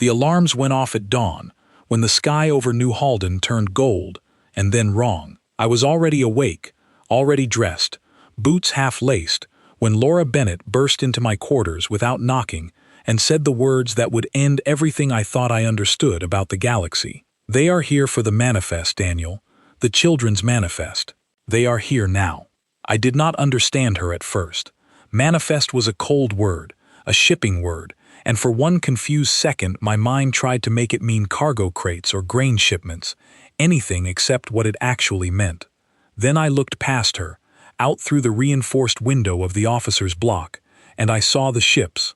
The alarms went off at dawn, when the sky over New Halden turned gold, and then wrong. I was already awake, already dressed, boots half-laced, when Laura Bennett burst into my quarters without knocking and said the words that would end everything I thought I understood about the galaxy. They are here for the manifest, Daniel, the children's manifest. They are here now. I did not understand her at first. Manifest was a cold word, a shipping word, and for one confused second my mind tried to make it mean cargo crates or grain shipments, anything except what it actually meant. Then I looked past her, out through the reinforced window of the officer's block, and I saw the ships.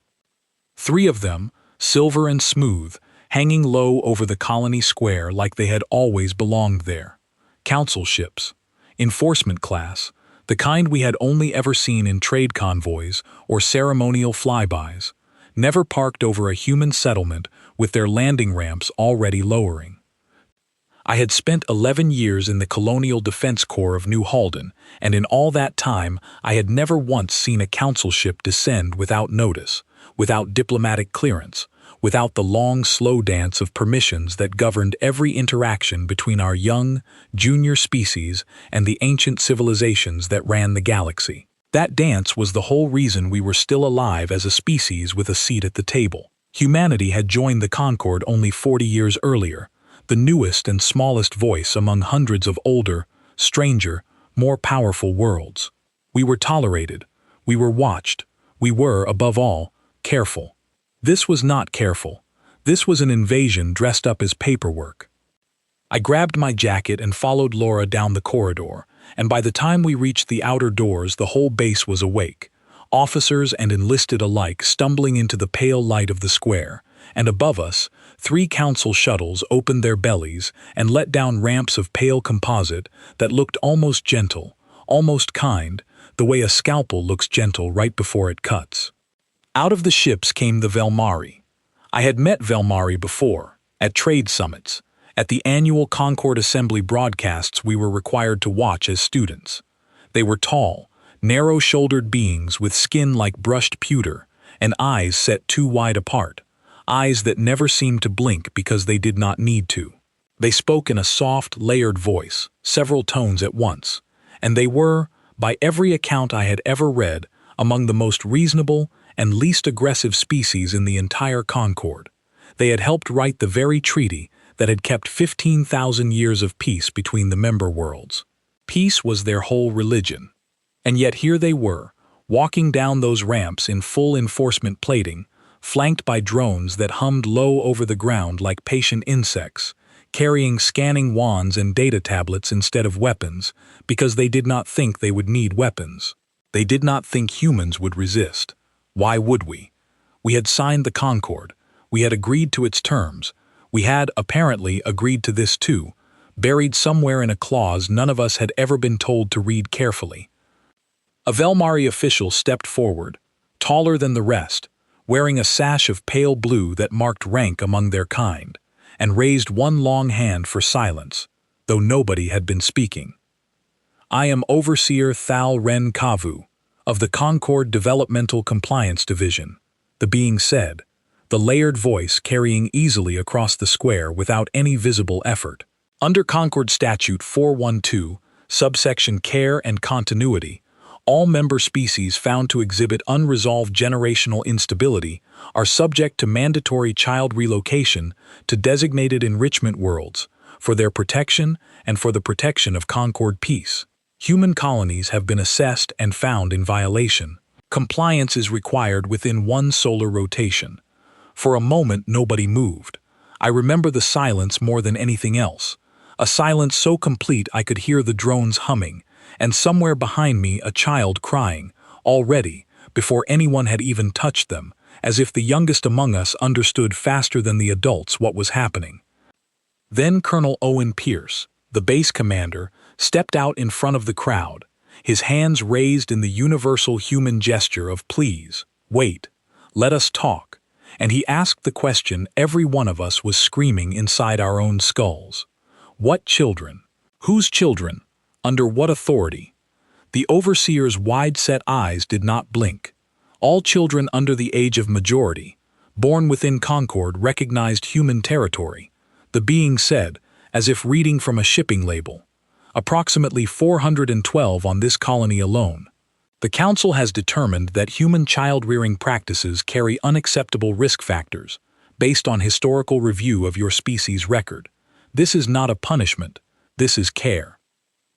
3 of them, silver and smooth, hanging low over the colony square like they had always belonged there. Council ships. Enforcement class, the kind we had only ever seen in trade convoys or ceremonial flybys, never parked over a human settlement with their landing ramps already lowering. I had spent 11 years in the Colonial Defense Corps of New Halden, and in all that time I had never once seen a council ship descend without notice, without diplomatic clearance, without the long, slow dance of permissions that governed every interaction between our young, junior species and the ancient civilizations that ran the galaxy. That dance was the whole reason we were still alive as a species with a seat at the table. Humanity had joined the Concord only 40 years earlier, the newest and smallest voice among hundreds of older, stranger, more powerful worlds. We were tolerated, we were watched, we were, above all, careful. This was not careful. This was an invasion dressed up as paperwork. I grabbed my jacket and followed Laura down the corridor, and by the time we reached the outer doors the whole base was awake, officers and enlisted alike stumbling into the pale light of the square, and above us, 3 council shuttles opened their bellies and let down ramps of pale composite that looked almost gentle, almost kind, the way a scalpel looks gentle right before it cuts. Out of the ships came the Velmari. I had met Velmari before, at trade summits, at the annual Concord Assembly broadcasts we were required to watch as students. They were tall, narrow-shouldered beings with skin like brushed pewter and eyes set too wide apart, eyes that never seemed to blink because they did not need to. They spoke in a soft, layered voice, several tones at once, and they were, by every account I had ever read, among the most reasonable and least aggressive species in the entire Concord. They had helped write the very treaty that had kept 15,000 years of peace between the member worlds. Peace was their whole religion. And yet here they were, walking down those ramps in full enforcement plating, flanked by drones that hummed low over the ground like patient insects, carrying scanning wands and data tablets instead of weapons, because they did not think they would need weapons. They did not think humans would resist. Why would we? We had signed the Concord. We had agreed to its terms. We had, apparently, agreed to this too, buried somewhere in a clause none of us had ever been told to read carefully. A Velmari official stepped forward, taller than the rest, wearing a sash of pale blue that marked rank among their kind, and raised one long hand for silence, though nobody had been speaking. I am Overseer Thal Ren Kavu, of the Concord Developmental Compliance Division, the being said, the layered voice carrying easily across the square without any visible effort. Under Concord Statute 412, subsection Care and Continuity, all member species found to exhibit unresolved generational instability are subject to mandatory child relocation to designated enrichment worlds for their protection and for the protection of Concord peace. Human colonies have been assessed and found in violation. Compliance is required within 1 solar rotation. For a moment, nobody moved. I remember the silence more than anything else, a silence so complete I could hear the drones humming, and somewhere behind me a child crying, already, before anyone had even touched them, as if the youngest among us understood faster than the adults what was happening. Then Colonel Owen Pierce, the base commander, stepped out in front of the crowd, his hands raised in the universal human gesture of please, wait, let us talk, and he asked the question every one of us was screaming inside our own skulls. What children? Whose children? Under what authority? The overseer's wide-set eyes did not blink. All children under the age of majority, Born within Concord recognized human territory. The being said, as if reading from a shipping label. Approximately 412 on this colony alone. The Council has determined that human child-rearing practices carry unacceptable risk factors, based on historical review of your species' record. This is not a punishment, this is care.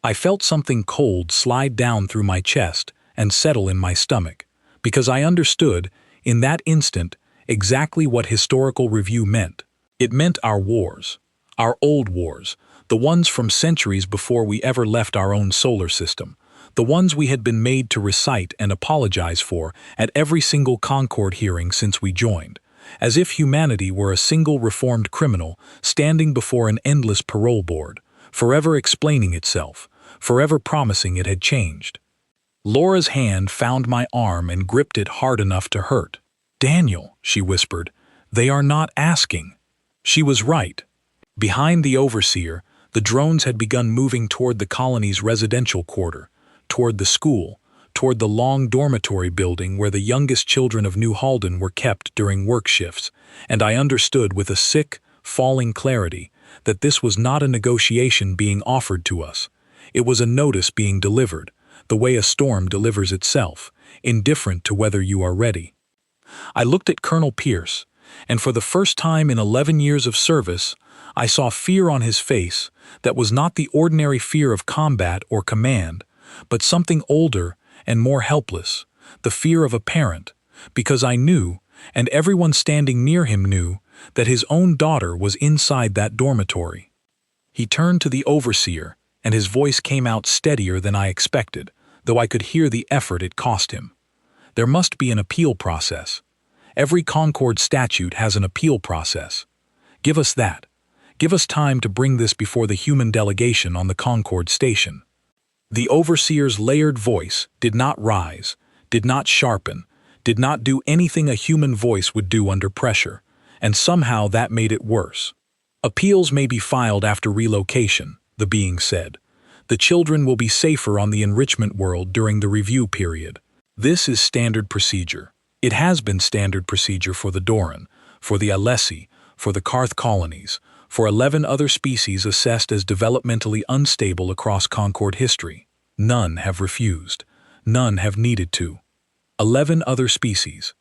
I felt something cold slide down through my chest and settle in my stomach, because I understood, in that instant, exactly what historical review meant. It meant our wars. Our old wars, the ones from centuries before we ever left our own solar system, the ones we had been made to recite and apologize for at every single Concord hearing since we joined, as if humanity were a single reformed criminal standing before an endless parole board, forever explaining itself, forever promising it had changed. Laura's hand found my arm and gripped it hard enough to hurt. "Daniel," she whispered, "they are not asking." She was right. Behind the overseer, the drones had begun moving toward the colony's residential quarter, toward the school, toward the long dormitory building where the youngest children of New Halden were kept during work shifts, and I understood with a sick, falling clarity that this was not a negotiation being offered to us. It was a notice being delivered, the way a storm delivers itself, indifferent to whether you are ready. I looked at Colonel Pierce, and for the first time in 11 years of service, I saw fear on his face that was not the ordinary fear of combat or command, but something older and more helpless, the fear of a parent, because I knew, and everyone standing near him knew, that his own daughter was inside that dormitory. He turned to the overseer, and his voice came out steadier than I expected, though I could hear the effort it cost him. There must be an appeal process. Every Concord statute has an appeal process. Give us that. Give us time to bring this before the human delegation on the Concord station. The overseer's layered voice did not rise, did not sharpen, did not do anything a human voice would do under pressure, and somehow that made it worse. Appeals may be filed after relocation, the being said. The children will be safer on the enrichment world during the review period. This is standard procedure. It has been standard procedure for the Doran, for the Alessi, for the Karth colonies, for 11 other species assessed as developmentally unstable across Concord history. None have refused. None have needed to. 11 other species.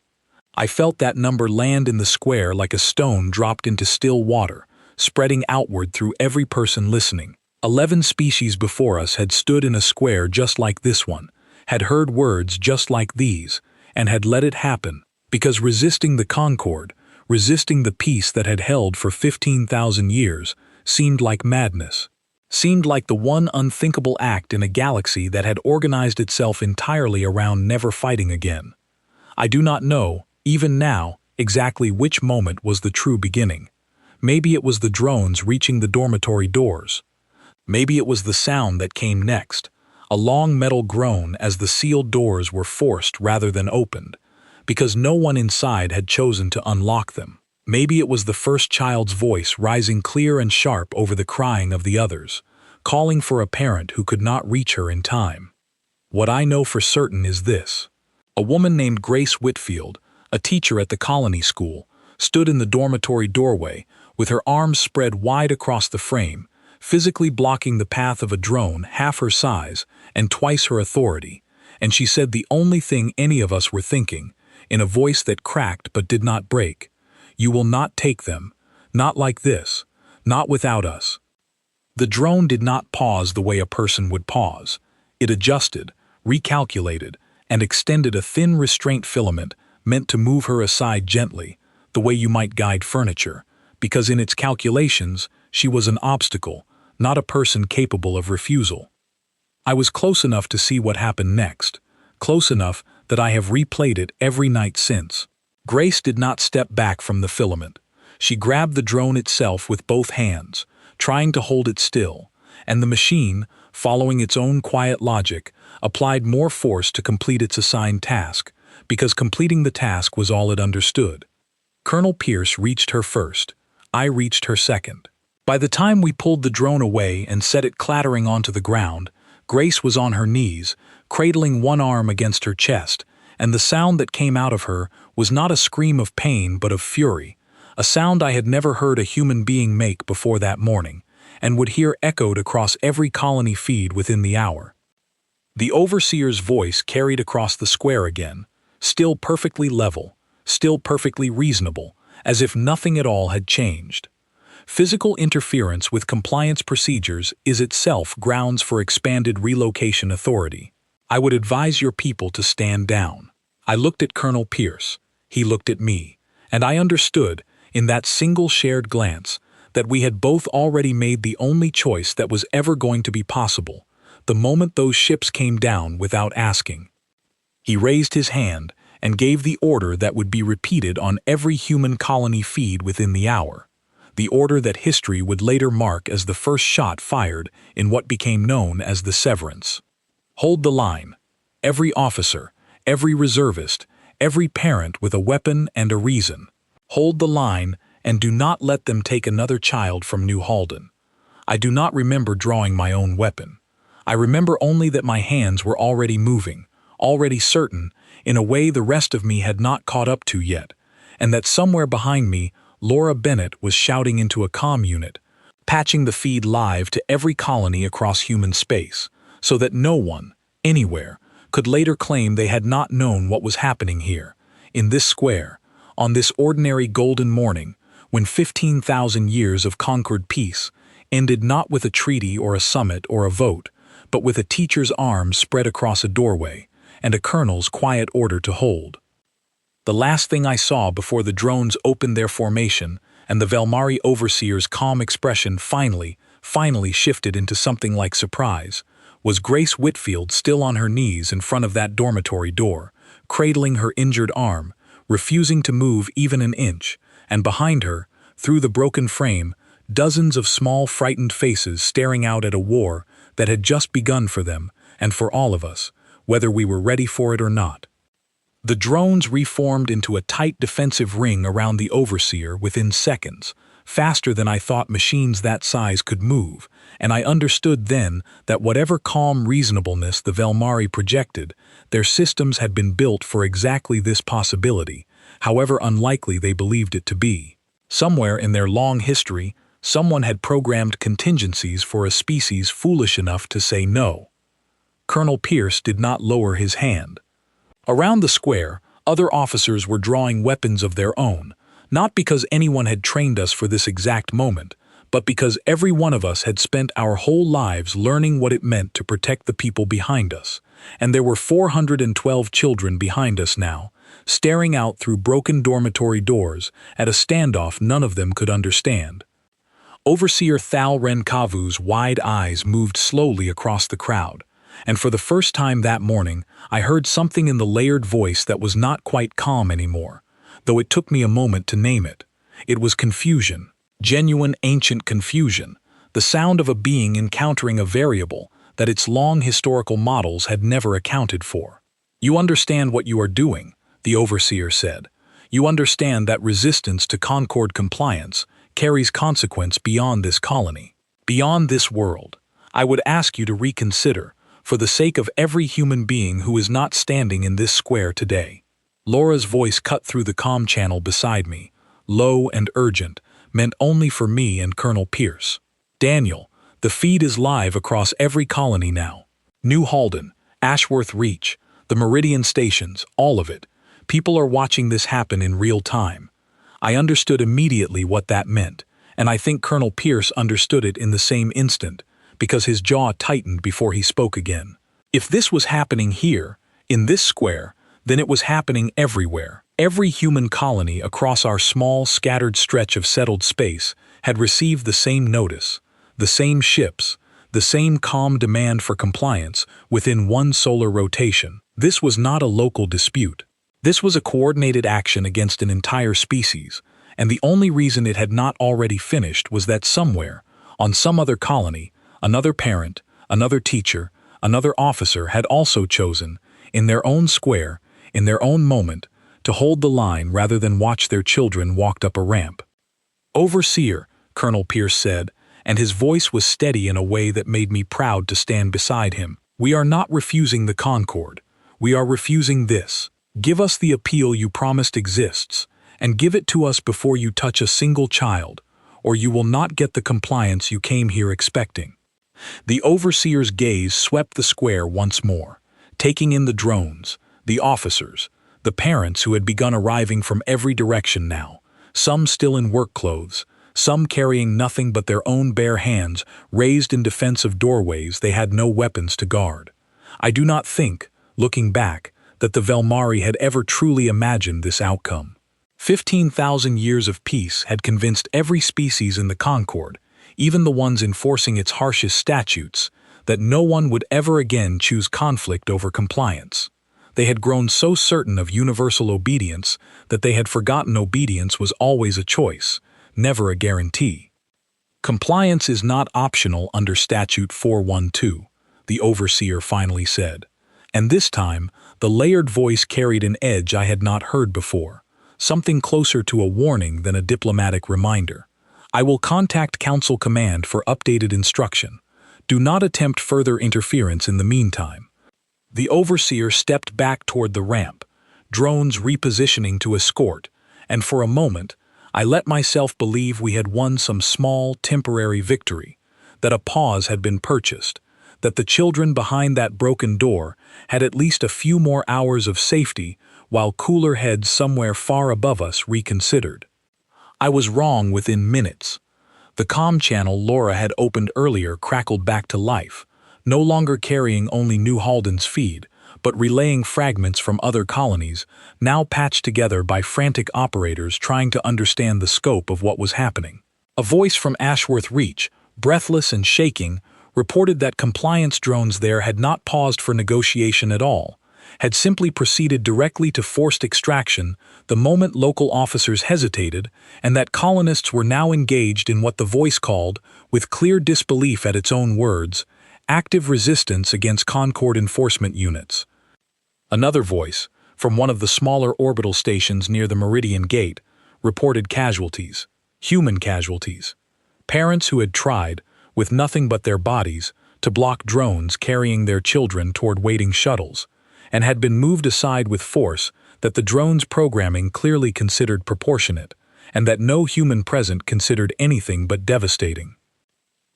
I felt that number land in the square like a stone dropped into still water, spreading outward through every person listening. 11 species before us had stood in a square just like this one, had heard words just like these, and had let it happen, because resisting the Concord, resisting the peace that had held for 15,000 years, seemed like madness, seemed like the one unthinkable act in a galaxy that had organized itself entirely around never fighting again. I do not know, even now, exactly which moment was the true beginning. Maybe it was the drones reaching the dormitory doors. Maybe it was the sound that came next, a long metal groan as the sealed doors were forced rather than opened, because no one inside had chosen to unlock them. Maybe it was the first child's voice rising clear and sharp over the crying of the others, calling for a parent who could not reach her in time. What I know for certain is this. A woman named Grace Whitfield, a teacher at the colony school, stood in the dormitory doorway with her arms spread wide across the frame, physically blocking the path of a drone half her size and twice her authority, and she said the only thing any of us were thinking, in a voice that cracked but did not break, "You will not take them, not like this, not without us." The drone did not pause the way a person would pause. It adjusted, recalculated, and extended a thin restraint filament meant to move her aside gently, the way you might guide furniture, because in its calculations, she was an obstacle, not a person capable of refusal. I was close enough to see what happened next, close enough that I have replayed it every night since. Grace did not step back from the filament. She grabbed the drone itself with both hands, trying to hold it still, and the machine, following its own quiet logic, applied more force to complete its assigned task, because completing the task was all it understood. Colonel Pierce reached her first. I reached her second. By the time we pulled the drone away and set it clattering onto the ground, Grace was on her knees, cradling one arm against her chest, and the sound that came out of her was not a scream of pain but of fury, a sound I had never heard a human being make before that morning, and would hear echoed across every colony feed within the hour. The overseer's voice carried across the square again, still perfectly level, still perfectly reasonable, as if nothing at all had changed. Physical interference with compliance procedures is itself grounds for expanded relocation authority. I would advise your people to stand down. I looked at Colonel Pierce. He looked at me, and I understood, in that single shared glance, that we had both already made the only choice that was ever going to be possible, the moment those ships came down without asking. He raised his hand and gave the order that would be repeated on every human colony feed within the hour, the order that history would later mark as the first shot fired in what became known as the Severance. Hold the line. Every officer, every reservist, every parent with a weapon and a reason. Hold the line and do not let them take another child from New Halden. I do not remember drawing my own weapon. I remember only that my hands were already moving, already certain, in a way the rest of me had not caught up to yet, and that somewhere behind me, Laura Bennett was shouting into a comm unit, patching the feed live to every colony across human space, so that no one, anywhere, could later claim they had not known what was happening here, in this square, on this ordinary golden morning, when 15,000 years of conquered peace ended not with a treaty or a summit or a vote, but with a teacher's arm spread across a doorway and a colonel's quiet order to hold. The last thing I saw before the drones opened their formation and the Velmari overseer's calm expression finally shifted into something like surprise, was Grace Whitfield still on her knees in front of that dormitory door, cradling her injured arm, refusing to move even an inch, and behind her, through the broken frame, dozens of small frightened faces staring out at a war that had just begun for them and for all of us, whether we were ready for it or not. The drones reformed into a tight defensive ring around the overseer within seconds, faster than I thought machines that size could move, and I understood then that whatever calm reasonableness the Velmari projected, their systems had been built for exactly this possibility, however unlikely they believed it to be. Somewhere in their long history, someone had programmed contingencies for a species foolish enough to say no. Colonel Pierce did not lower his hand. Around the square, other officers were drawing weapons of their own, not because anyone had trained us for this exact moment, but because every one of us had spent our whole lives learning what it meant to protect the people behind us, and there were 412 children behind us now, staring out through broken dormitory doors at a standoff none of them could understand. Overseer Thal Renkavu's wide eyes moved slowly across the crowd, and for the first time that morning I heard something in the layered voice that was not quite calm anymore, though it took me a moment to name it. It was confusion, genuine ancient confusion, the sound of a being encountering a variable that its long historical models had never accounted for. "You understand what you are doing," the overseer said. "You understand that resistance to Concord compliance carries consequence beyond this colony, beyond this world. I would ask you to reconsider, for the sake of every human being who is not standing in this square today." Laura's voice cut through the comm channel beside me, low and urgent, meant only for me and Colonel Pierce. "Daniel, the feed is live across every colony now. New Halden, Ashworth Reach, the Meridian stations, all of it. People are watching this happen in real time." I understood immediately what that meant, and I think Colonel Pierce understood it in the same instant, because his jaw tightened before he spoke again. If this was happening here, in this square, then it was happening everywhere. Every human colony across our small, scattered stretch of settled space had received the same notice, the same ships, the same calm demand for compliance within one solar rotation. This was not a local dispute. This was a coordinated action against an entire species, and the only reason it had not already finished was that somewhere, on some other colony, another parent, another teacher, another officer had also chosen, in their own square, in their own moment, to hold the line rather than watch their children walked up a ramp. "Overseer," Colonel Pierce said, and his voice was steady in a way that made me proud to stand beside him, "we are not refusing the Concord. We are refusing this. Give us the appeal you promised exists, and give it to us before you touch a single child, or you will not get the compliance you came here expecting." The overseer's gaze swept the square once more, taking in the drones, the officers, the parents who had begun arriving from every direction now, some still in work clothes, some carrying nothing but their own bare hands raised in defense of doorways they had no weapons to guard. I do not think, looking back, that the Velmari had ever truly imagined this outcome. 15,000 years of peace had convinced every species in the Concord, even the ones enforcing its harshest statutes, that no one would ever again choose conflict over compliance. They had grown so certain of universal obedience that they had forgotten obedience was always a choice, never a guarantee. "Compliance is not optional under Statute 412, the overseer finally said. And this time, the layered voice carried an edge I had not heard before, something closer to a warning than a diplomatic reminder. "I will contact Council Command for updated instruction. Do not attempt further interference in the meantime." The overseer stepped back toward the ramp, drones repositioning to escort, and for a moment, I let myself believe we had won some small, temporary victory, that a pause had been purchased, that the children behind that broken door had at least a few more hours of safety while cooler heads somewhere far above us reconsidered. I was wrong within minutes. The comm channel Laura had opened earlier crackled back to life, no longer carrying only New Halden's feed, but relaying fragments from other colonies, now patched together by frantic operators trying to understand the scope of what was happening. A voice from Ashworth Reach, breathless and shaking, reported that compliance drones there had not paused for negotiation at all, had simply proceeded directly to forced extraction the moment local officers hesitated, and that colonists were now engaged in what the voice called, with clear disbelief at its own words, active resistance against Concord enforcement units. Another voice, from one of the smaller orbital stations near the Meridian Gate, reported casualties, human casualties. Parents who had tried, with nothing but their bodies, to block drones carrying their children toward waiting shuttles, and had been moved aside with force that the drone's programming clearly considered proportionate, and that no human present considered anything but devastating.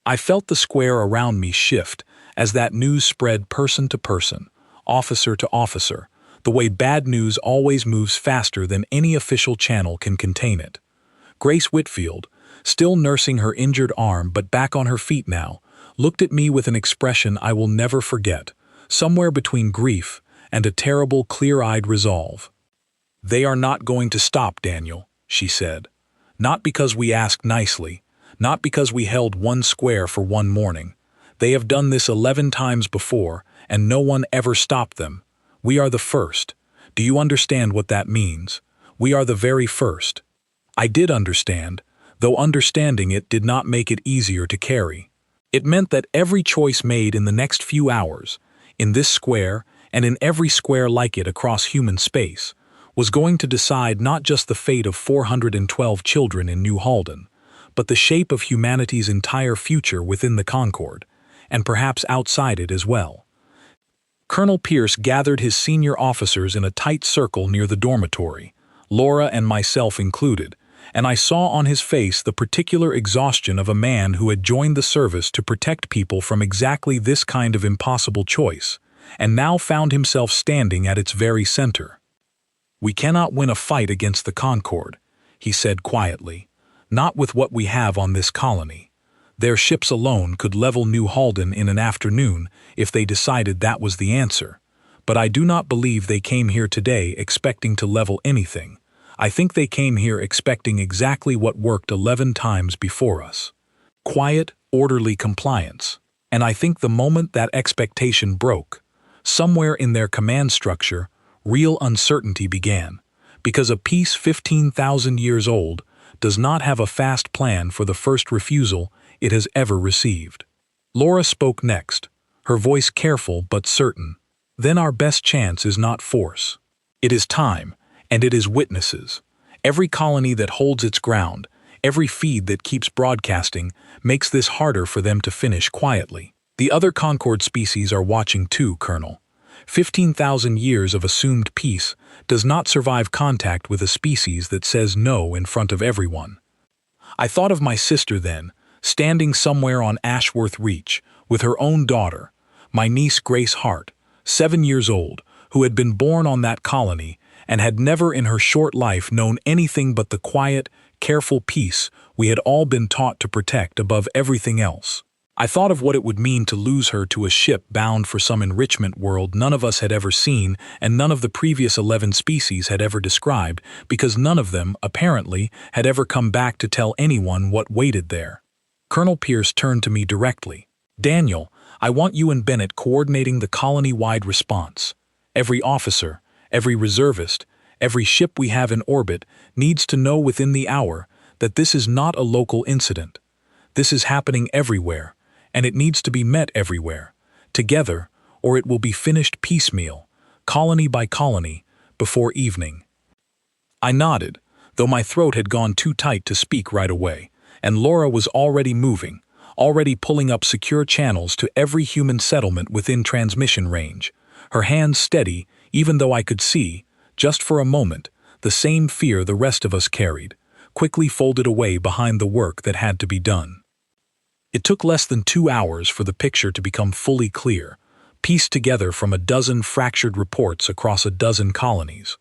I felt the square around me shift as that news spread person to person, officer to officer, the way bad news always moves faster than any official channel can contain it. Grace Whitfield, still nursing her injured arm but back on her feet now, looked at me with an expression I will never forget, somewhere between grief and a terrible clear-eyed resolve. "They are not going to stop, Daniel," she said. "Not because we asked nicely, not because we held one square for one morning. They have done this 11 times before, and no one ever stopped them. We are the first. Do you understand what that means? We are the very first." I did understand, though understanding it did not make it easier to carry. It meant that every choice made in the next few hours, in this square and in every square like it across human space, was going to decide not just the fate of 412 children in New Halden, but the shape of humanity's entire future within the Concord, and perhaps outside it as well. Colonel Pierce gathered his senior officers in a tight circle near the dormitory, Laura and myself included, and I saw on his face the particular exhaustion of a man who had joined the service to protect people from exactly this kind of impossible choice, and now found himself standing at its very center. "We cannot win a fight against the Concord," he said quietly, "not with what we have on this colony. Their ships alone could level New Halden in an afternoon if they decided that was the answer, but I do not believe they came here today expecting to level anything. I think they came here expecting exactly what worked 11 times before us. Quiet, orderly compliance. And I think the moment that expectation broke, somewhere in their command structure, real uncertainty began, because a peace 15,000 years old does not have a fast plan for the first refusal it has ever received." Laura spoke next, her voice careful but certain. "Then our best chance is not force. It is time, and it is witnesses. Every colony that holds its ground, every feed that keeps broadcasting, makes this harder for them to finish quietly. The other Concord species are watching too, Colonel. 15,000 years of assumed peace does not survive contact with a species that says no in front of everyone. I thought of my sister then, standing somewhere on Ashworth Reach, with her own daughter, my niece Grace Hart, 7 years old, who had been born on that colony and had never in her short life known anything but the quiet, careful peace we had all been taught to protect above everything else. I thought of what it would mean to lose her to a ship bound for some enrichment world none of us had ever seen and none of the previous 11 species had ever described, because none of them, apparently, had ever come back to tell anyone what waited there. Colonel Pierce turned to me directly. "Daniel, I want you and Bennett coordinating the colony-wide response. Every officer, every reservist, every ship we have in orbit needs to know within the hour that this is not a local incident. This is happening everywhere, and it needs to be met everywhere, together, or it will be finished piecemeal, colony by colony, before evening." I nodded, though my throat had gone too tight to speak right away, and Laura was already moving, already pulling up secure channels to every human settlement within transmission range, her hands steady, even though I could see, just for a moment, the same fear the rest of us carried, quickly folded away behind the work that had to be done. It took less than 2 hours for the picture to become fully clear, pieced together from a dozen fractured reports across a dozen colonies.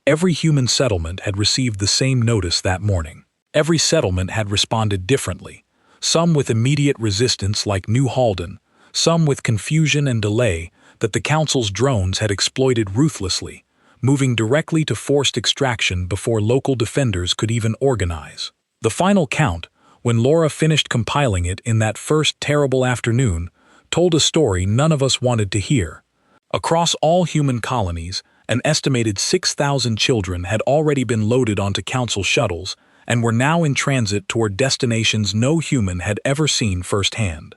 Every human settlement had received the same notice that morning. Every settlement had responded differently, some with immediate resistance like New Halden, some with confusion and delay that the Council's drones had exploited ruthlessly, moving directly to forced extraction before local defenders could even organize. The final count, when Laura finished compiling it in that first terrible afternoon, told a story none of us wanted to hear. Across all human colonies, an estimated 6,000 children had already been loaded onto Council shuttles and were now in transit toward destinations no human had ever seen firsthand.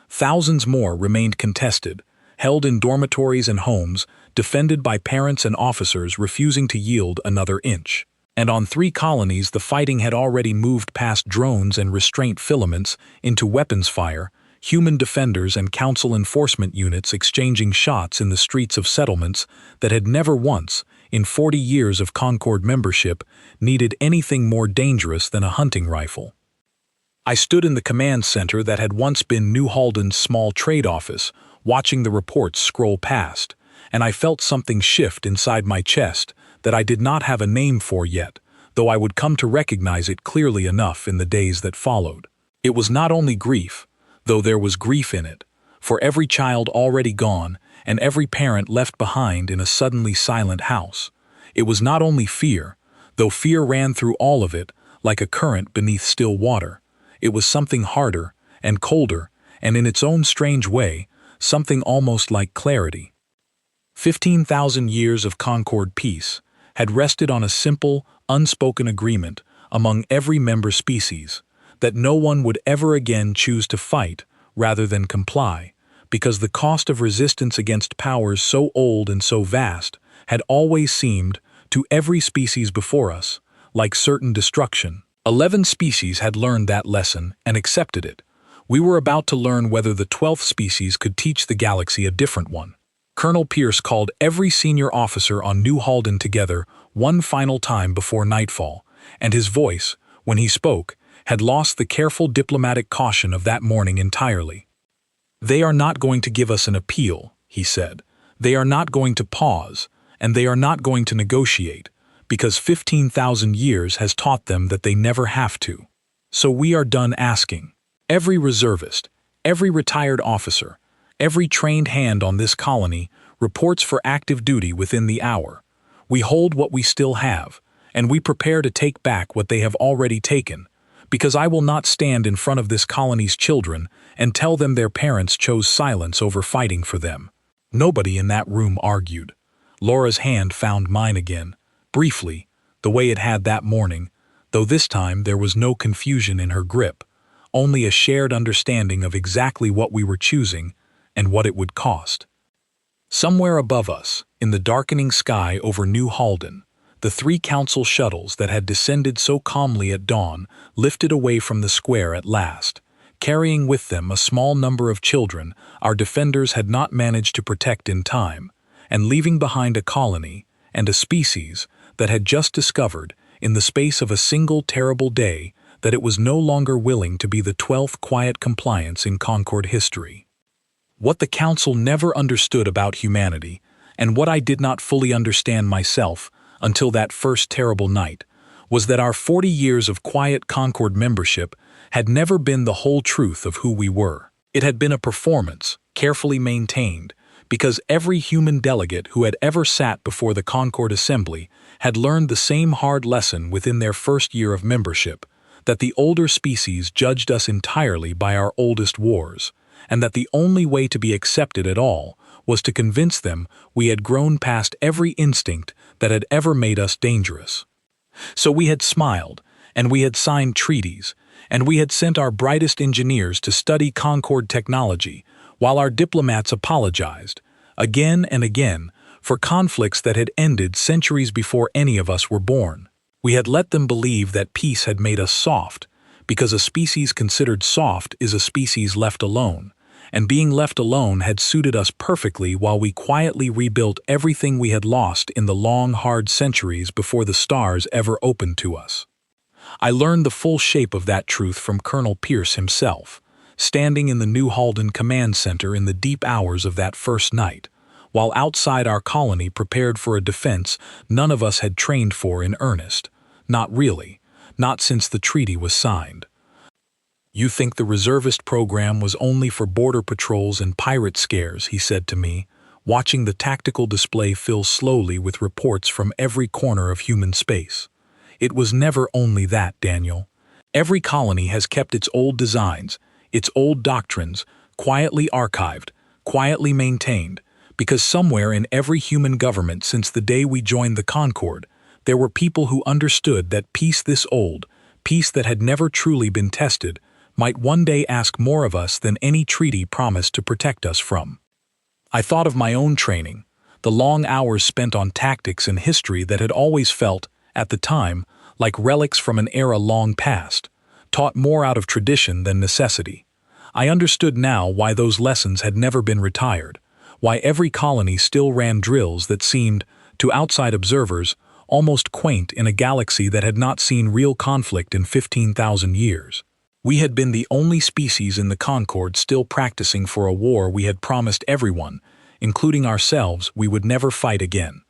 Thousands more remained contested, held in dormitories and homes, defended by parents and officers refusing to yield another inch. And on 3 colonies the fighting had already moved past drones and restraint filaments into weapons fire, human defenders and Council enforcement units exchanging shots in the streets of settlements that had never once, in 40 years of Concord membership, needed anything more dangerous than a hunting rifle. I stood in the command center that had once been New Halden's small trade office, watching the reports scroll past, and I felt something shift inside my chest that I did not have a name for yet, though I would come to recognize it clearly enough in the days that followed. It was not only grief, though there was grief in it, for every child already gone and every parent left behind in a suddenly silent house. It was not only fear, though fear ran through all of it like a current beneath still water. It was something harder and colder, and in its own strange way, something almost like clarity. 15,000 years of Concord peace had rested on a simple, unspoken agreement among every member species that no one would ever again choose to fight rather than comply, because the cost of resistance against powers so old and so vast had always seemed, to every species before us, like certain destruction. 11 species had learned that lesson and accepted it. We were about to learn whether the 12th species could teach the galaxy a different one. Colonel Pierce called every senior officer on New Halden together one final time before nightfall, and his voice, when he spoke, had lost the careful diplomatic caution of that morning entirely. "They are not going to give us an appeal," he said. "They are not going to pause, and they are not going to negotiate, because 15,000 years has taught them that they never have to. So we are done asking. Every reservist, every retired officer, every trained hand on this colony reports for active duty within the hour. We hold what we still have, and we prepare to take back what they have already taken, because I will not stand in front of this colony's children and tell them their parents chose silence over fighting for them." Nobody in that room argued. Laura's hand found mine again, briefly, the way it had that morning, though this time there was no confusion in her grip, only a shared understanding of exactly what we were choosing and what it would cost. Somewhere above us, in the darkening sky over New Halden, the 3 Council shuttles that had descended so calmly at dawn lifted away from the square at last, carrying with them a small number of children our defenders had not managed to protect in time, and leaving behind a colony and a species that had just discovered, in the space of a single terrible day, that it was no longer willing to be the 12th quiet compliance in Concord history. What the Council never understood about humanity, and what I did not fully understand myself until that first terrible night, was that our 40 years of quiet Concord membership had never been the whole truth of who we were. It had been a performance, carefully maintained, because every human delegate who had ever sat before the Concord Assembly had learned the same hard lesson within their first year of membership, that the older species judged us entirely by our oldest wars, and that the only way to be accepted at all was to convince them we had grown past every instinct that had ever made us dangerous. So we had smiled, and we had signed treaties, and we had sent our brightest engineers to study Concord technology, while our diplomats apologized, again and again, for conflicts that had ended centuries before any of us were born. We had let them believe that peace had made us soft, because a species considered soft is a species left alone, and being left alone had suited us perfectly while we quietly rebuilt everything we had lost in the long, hard centuries before the stars ever opened to us. I learned the full shape of that truth from Colonel Pierce himself, standing in the New Halden Command Center in the deep hours of that first night, while outside our colony prepared for a defense none of us had trained for in earnest. Not really, not since the treaty was signed. "You think the reservist program was only for border patrols and pirate scares," he said to me, watching the tactical display fill slowly with reports from every corner of human space. "It was never only that, Daniel. Every colony has kept its old designs, its old doctrines, quietly archived, quietly maintained, because somewhere in every human government since the day we joined the Concord, there were people who understood that peace this old, peace that had never truly been tested, might one day ask more of us than any treaty promised to protect us from." I thought of my own training, the long hours spent on tactics and history that had always felt, at the time, like relics from an era long past, taught more out of tradition than necessity. I understood now why those lessons had never been retired, why every colony still ran drills that seemed, to outside observers, almost quaint in a galaxy that had not seen real conflict in 15,000 years. We had been the only species in the Concord still practicing for a war we had promised everyone, including ourselves, we would never fight again.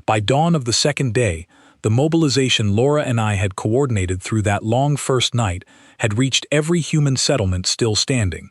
By dawn of the second day, the mobilization Laura and I had coordinated through that long first night had reached every human settlement still standing.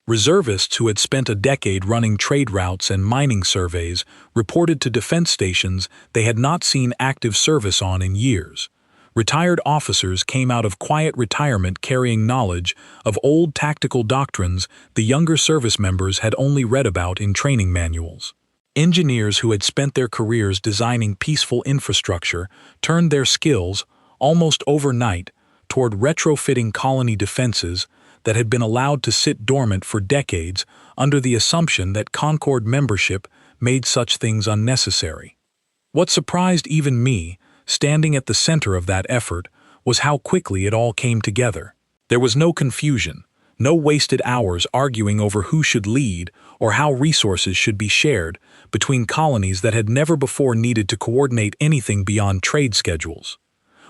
Reservists who had spent a decade running trade routes and mining surveys reported to defense stations they had not seen active service on in years. Retired officers came out of quiet retirement carrying knowledge of old tactical doctrines the younger service members had only read about in training manuals. Engineers who had spent their careers designing peaceful infrastructure turned their skills, almost overnight, toward retrofitting colony defenses that had been allowed to sit dormant for decades under the assumption that Concord membership made such things unnecessary. What surprised even me, standing at the center of that effort, was how quickly it all came together. There was no confusion, no wasted hours arguing over who should lead or how resources should be shared between colonies that had never before needed to coordinate anything beyond trade schedules.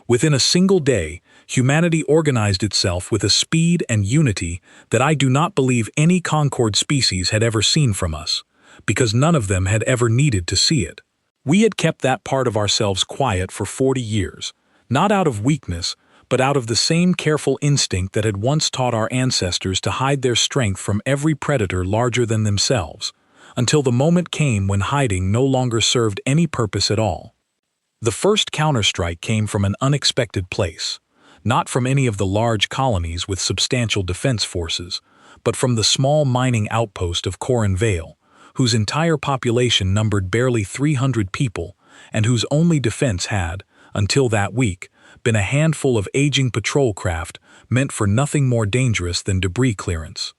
Within a single day, humanity organized itself with a speed and unity that I do not believe any Concord species had ever seen from us, because none of them had ever needed to see it. We had kept that part of ourselves quiet for 40 years, not out of weakness, but out of the same careful instinct that had once taught our ancestors to hide their strength from every predator larger than themselves, until the moment came when hiding no longer served any purpose at all. The first counterstrike came from an unexpected place, not from any of the large colonies with substantial defense forces, but from the small mining outpost of Corin Vale, whose entire population numbered barely 300 people and whose only defense had, until that week, been a handful of aging patrol craft meant for nothing more dangerous than debris clearance.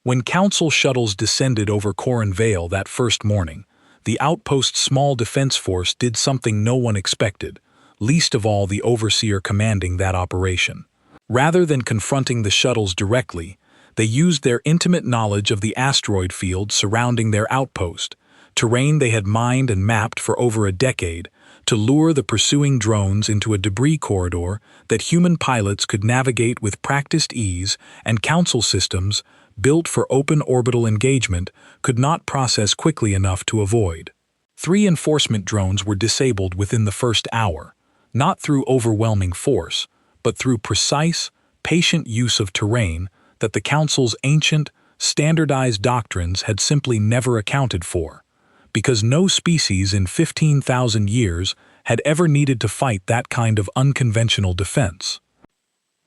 When council shuttles descended over Corin Vale that first morning, the outpost's small defense force did something no one expected, least of all the overseer commanding that operation. Rather than confronting the shuttles directly, they used their intimate knowledge of the asteroid field surrounding their outpost terrain they had mined and mapped for over a decade, to lure the pursuing drones into a debris corridor that human pilots could navigate with practiced ease, and council systems, built for open orbital engagement, could not process quickly enough to avoid. 3 enforcement drones were disabled within the first hour, not through overwhelming force, but through precise, patient use of terrain that the Council's ancient, standardized doctrines had simply never accounted for, because no species in 15,000 years had ever needed to fight that kind of unconventional defense.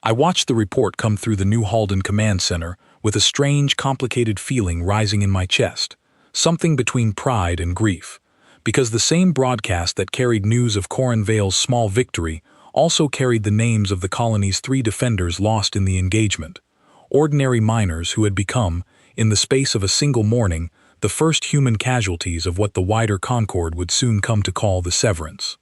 I watched the report come through the New Halden Command Center with a strange, complicated feeling rising in my chest, something between pride and grief, because the same broadcast that carried news of Corin Vale's small victory also carried the names of the colony's 3 defenders lost in the engagement, ordinary miners who had become, in the space of a single morning, the first human casualties of what the wider Concord would soon come to call the Severance.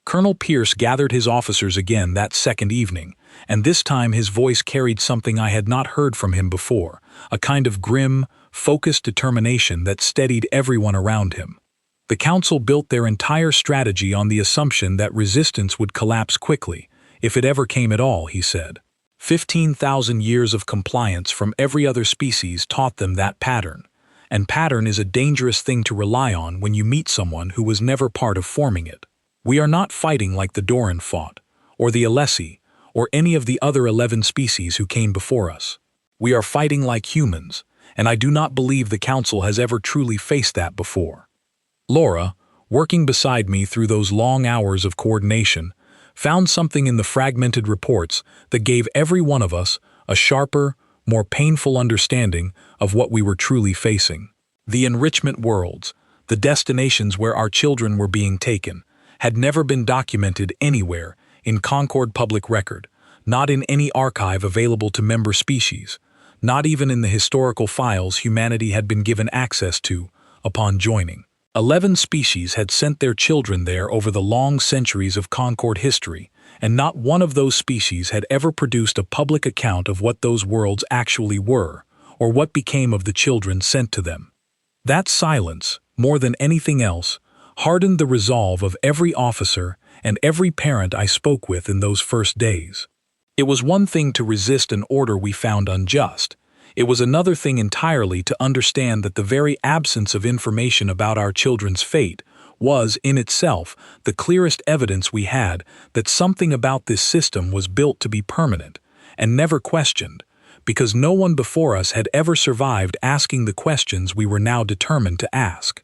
Colonel Pierce gathered his officers again that second evening, and this time his voice carried something I had not heard from him before, a kind of grim, focused determination that steadied everyone around him. The Council built their entire strategy on the assumption that resistance would collapse quickly, if it ever came at all, he said. 15,000 years of compliance from every other species taught them that pattern, and pattern is a dangerous thing to rely on when you meet someone who was never part of forming it. We are not fighting like the Doran fought, or the Alessi, or any of the other 11 species who came before us. We are fighting like humans, and I do not believe the Council has ever truly faced that before. Laura, working beside me through those long hours of coordination, found something in the fragmented reports that gave every one of us a sharper, more painful understanding of what we were truly facing. The enrichment worlds, the destinations where our children were being taken, had never been documented anywhere in Concord public record, not in any archive available to member species, not even in the historical files humanity had been given access to upon joining. 11 species had sent their children there over the long centuries of Concord history, and not one of those species had ever produced a public account of what those worlds actually were, or what became of the children sent to them. That silence, more than anything else, hardened the resolve of every officer and every parent I spoke with in those first days. It was one thing to resist an order we found unjust. It was another thing entirely to understand that the very absence of information about our children's fate was, in itself, the clearest evidence we had that something about this system was built to be permanent, and never questioned, because no one before us had ever survived asking the questions we were now determined to ask.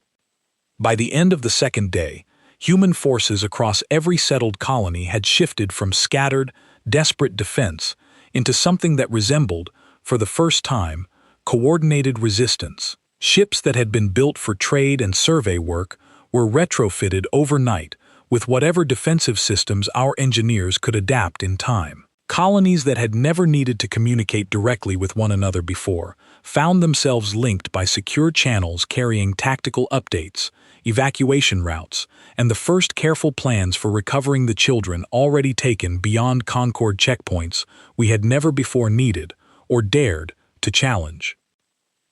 By the end of the second day, human forces across every settled colony had shifted from scattered, desperate defense into something that resembled, for the first time, coordinated resistance. Ships that had been built for trade and survey work were retrofitted overnight with whatever defensive systems our engineers could adapt in time. Colonies that had never needed to communicate directly with one another before found themselves linked by secure channels carrying tactical updates, evacuation routes, and the first careful plans for recovering the children already taken beyond Concord checkpoints we had never before needed or dared to challenge.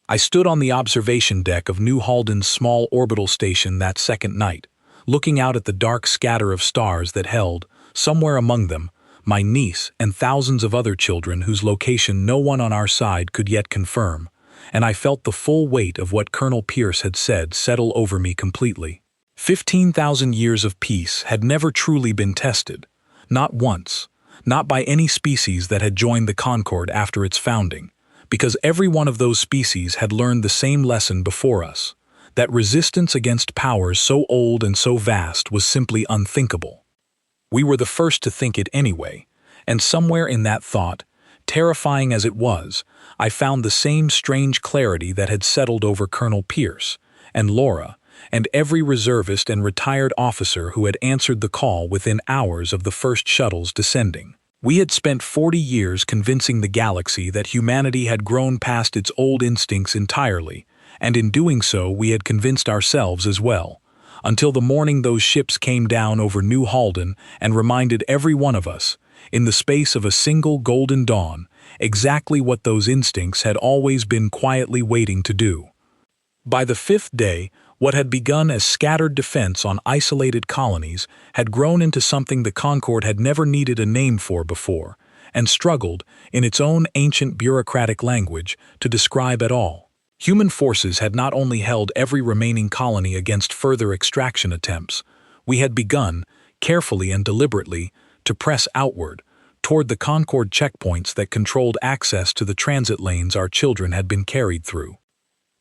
I stood on the observation deck of New Halden's small orbital station that second night, looking out at the dark scatter of stars that held, somewhere among them, my niece and thousands of other children whose location no one on our side could yet confirm, and I felt the full weight of what Colonel Pierce had said settle over me completely. 15,000 years of peace had never truly been tested, not once, not by any species that had joined the Concord after its founding, because every one of those species had learned the same lesson before us, that resistance against powers so old and so vast was simply unthinkable. We were the first to think it anyway, and somewhere in that thought, terrifying as it was, I found the same strange clarity that had settled over Colonel Pierce and Laura and every reservist and retired officer who had answered the call within hours of the first shuttles descending. We had spent 40 years convincing the galaxy that humanity had grown past its old instincts entirely, and in doing so we had convinced ourselves as well, until the morning those ships came down over New Halden and reminded every one of us, in the space of a single golden dawn, exactly what those instincts had always been quietly waiting to do. By the 5th day, What had begun as scattered defense on isolated colonies had grown into something the Concord had never needed a name for before, and struggled, in its own ancient bureaucratic language, to describe at all. Human forces had not only held every remaining colony against further extraction attempts, we had begun, carefully and deliberately, to press outward, toward the Concord checkpoints that controlled access to the transit lanes our children had been carried through.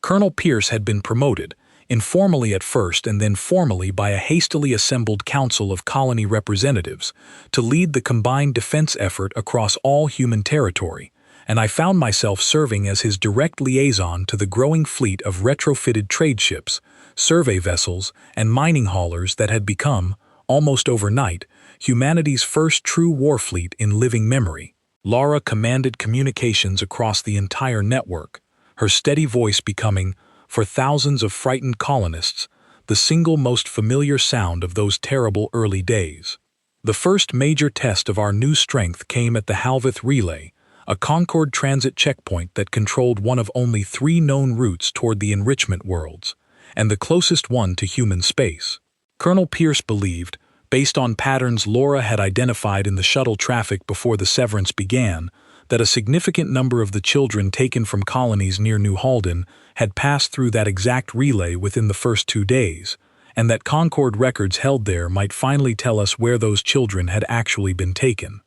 Colonel Pierce had been promoted, informally at first and then formally by a hastily assembled council of colony representatives, to lead the combined defense effort across all human territory, and I found myself serving as his direct liaison to the growing fleet of retrofitted trade ships, survey vessels, and mining haulers that had become, almost overnight, humanity's first true war fleet in living memory. Laura commanded communications across the entire network, her steady voice becoming, for thousands of frightened colonists, the single most familiar sound of those terrible early days. The first major test of our new strength came at the Halvith Relay, a Concord transit checkpoint that controlled one of only 3 known routes toward the enrichment worlds, and the closest one to human space. Colonel Pierce believed, based on patterns Laura had identified in the shuttle traffic before the severance began, that a significant number of the children taken from colonies near New Halden had passed through that exact relay within the first 2 days, and that Concord records held there might finally tell us where those children had actually been taken.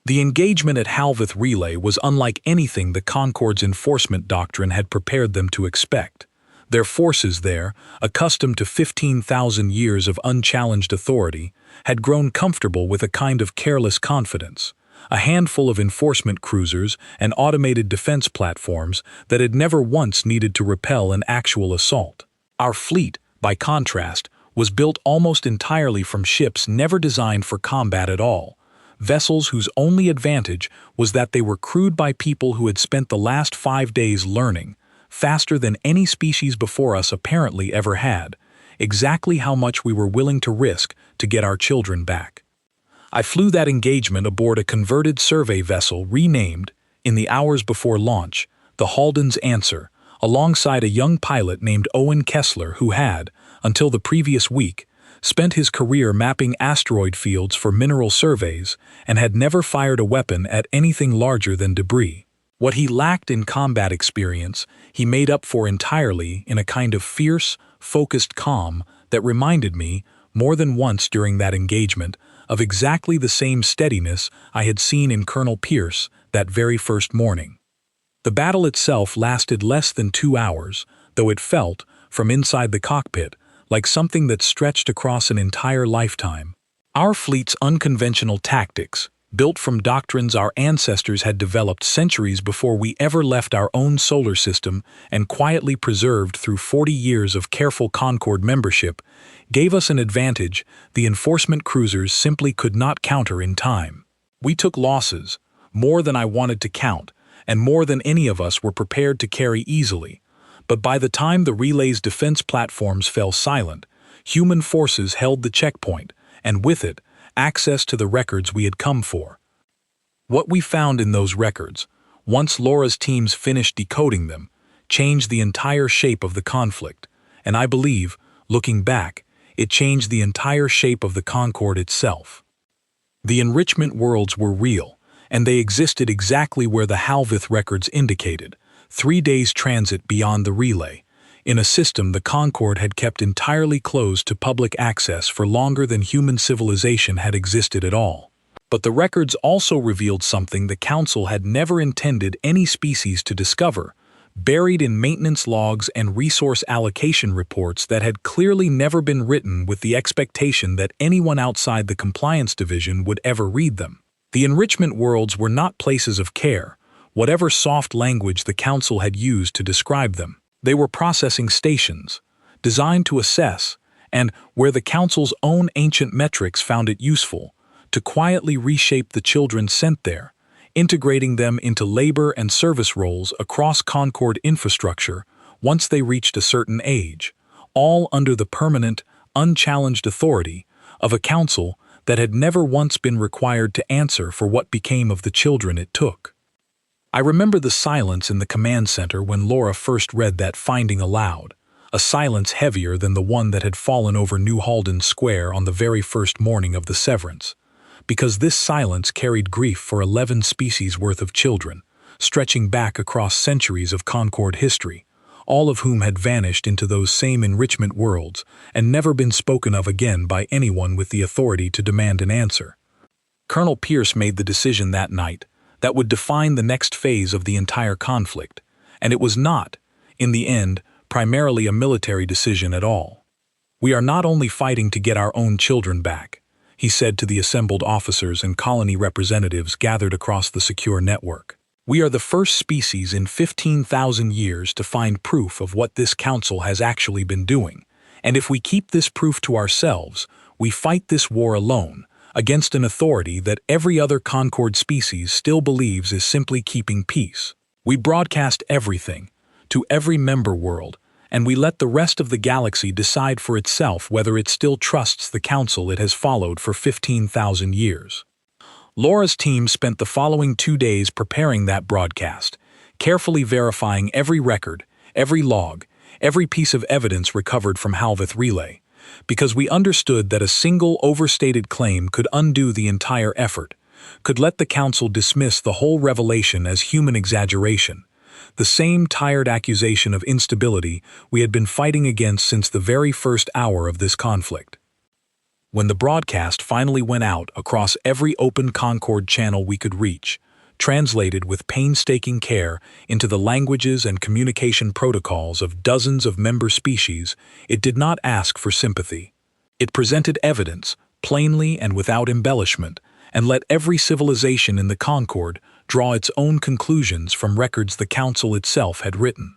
The engagement at Halvith Relay was unlike anything the Concord's enforcement doctrine had prepared them to expect. Their forces there, accustomed to 15,000 years of unchallenged authority, had grown comfortable with a kind of careless confidence. A handful of enforcement cruisers and automated defense platforms that had never once needed to repel an actual assault. Our fleet, by contrast, was built almost entirely from ships never designed for combat at all, vessels whose only advantage was that they were crewed by people who had spent the last 5 days learning, faster than any species before us apparently ever had, exactly how much we were willing to risk to get our children back. I flew that engagement aboard a converted survey vessel renamed, in the hours before launch, the Halden's Answer, alongside a young pilot named Owen Kessler who had, until the previous week, spent his career mapping asteroid fields for mineral surveys and had never fired a weapon at anything larger than debris. What he lacked in combat experience, he made up for entirely in a kind of fierce, focused calm that reminded me, more than once during that engagement, of exactly the same steadiness I had seen in Colonel Pierce that very first morning. The battle itself lasted less than 2 hours, though it felt, from inside the cockpit, like something that stretched across an entire lifetime. Our fleet's unconventional tactics, built from doctrines our ancestors had developed centuries before we ever left our own solar system and quietly preserved through 40 years of careful Concord membership, gave us an advantage the enforcement cruisers simply could not counter in time. We took losses, more than I wanted to count, and more than any of us were prepared to carry easily. But by the time the relay's defense platforms fell silent, human forces held the checkpoint, and with it, access to the records we had come for. What we found in those records, once Laura's teams finished decoding them, changed the entire shape of the conflict, and I believe, looking back, it changed the entire shape of the Concord itself. The enrichment worlds were real, and they existed exactly where the Halvith records indicated, 3 days transit beyond the relay, in a system the Concord had kept entirely closed to public access for longer than human civilization had existed at all. But the records also revealed something the Council had never intended any species to discover, buried in maintenance logs and resource allocation reports that had clearly never been written with the expectation that anyone outside the Compliance Division would ever read them. The enrichment worlds were not places of care, whatever soft language the Council had used to describe them. They were processing stations, designed to assess, and, where the Council's own ancient metrics found it useful, to quietly reshape the children sent there, integrating them into labor and service roles across Concord infrastructure once they reached a certain age, all under the permanent, unchallenged authority of a council that had never once been required to answer for what became of the children it took. I remember the silence in the command center when Laura first read that finding aloud. a silence heavier than the one that had fallen over New Halden Square on the very first morning of the severance. Because this silence carried grief for 11 species worth of children, stretching back across centuries of Concord history, all of whom had vanished into those same enrichment worlds and never been spoken of again by anyone with the authority to demand an answer. Colonel Pierce made the decision that night that would define the next phase of the entire conflict, and it was not, in the end, primarily a military decision at all. "We are not only fighting to get our own children back," he said to the assembled officers and colony representatives gathered across the secure network. "We are the first species in 15,000 years to find proof of what this council has actually been doing, and if we keep this proof to ourselves, we fight this war alone, against an authority that every other Concord species still believes is simply keeping peace. We broadcast everything, to every member world, and we let the rest of the galaxy decide for itself whether it still trusts the council it has followed for 15,000 years. Laura's team spent the following 2 days preparing that broadcast, carefully verifying every record, every log, every piece of evidence recovered from Halveth Relay, because we understood that a single overstated claim could undo the entire effort, could let the council dismiss the whole revelation as human exaggeration, the same tired accusation of instability we had been fighting against since the very first hour of this conflict. When the broadcast finally went out across every open Concord channel we could reach, translated with painstaking care into the languages and communication protocols of dozens of member species, it did not ask for sympathy. It presented evidence, plainly and without embellishment, and let every civilization in the Concord draw its own conclusions from records the Council itself had written.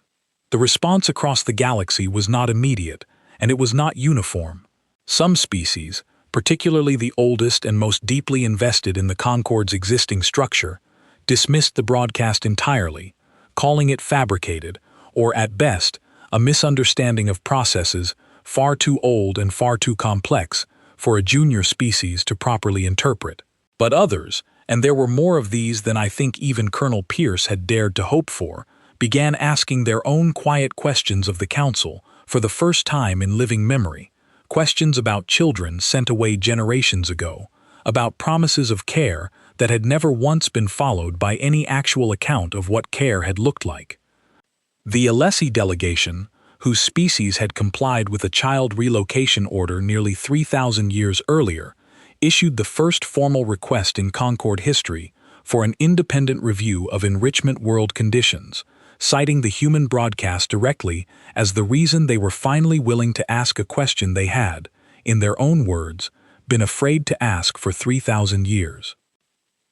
The response across the galaxy was not immediate, and it was not uniform. Some species, particularly the oldest and most deeply invested in the Concord's existing structure, dismissed the broadcast entirely, calling it fabricated, or at best, a misunderstanding of processes far too old and far too complex for a junior species to properly interpret. But others, and there were more of these than I think even Colonel Pierce had dared to hope for, began asking their own quiet questions of the Council for the first time in living memory, questions about children sent away generations ago, about promises of care that had never once been followed by any actual account of what care had looked like. The Alessi delegation, whose species had complied with a child relocation order nearly 3,000 years earlier, issued the first formal request in Concord history for an independent review of enrichment world conditions, citing the human broadcast directly as the reason they were finally willing to ask a question they had, in their own words, been afraid to ask for 3,000 years.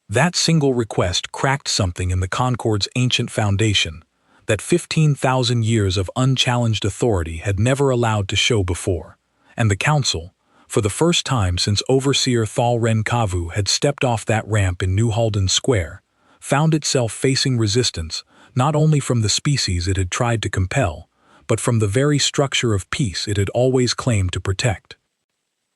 That single request cracked something in the Concord's ancient foundation that 15,000 years of unchallenged authority had never allowed to show before, and the Council, for the first time since Overseer Thalren Kavu had stepped off that ramp in New Halden Square, found itself facing resistance not only from the species it had tried to compel, but from the very structure of peace it had always claimed to protect.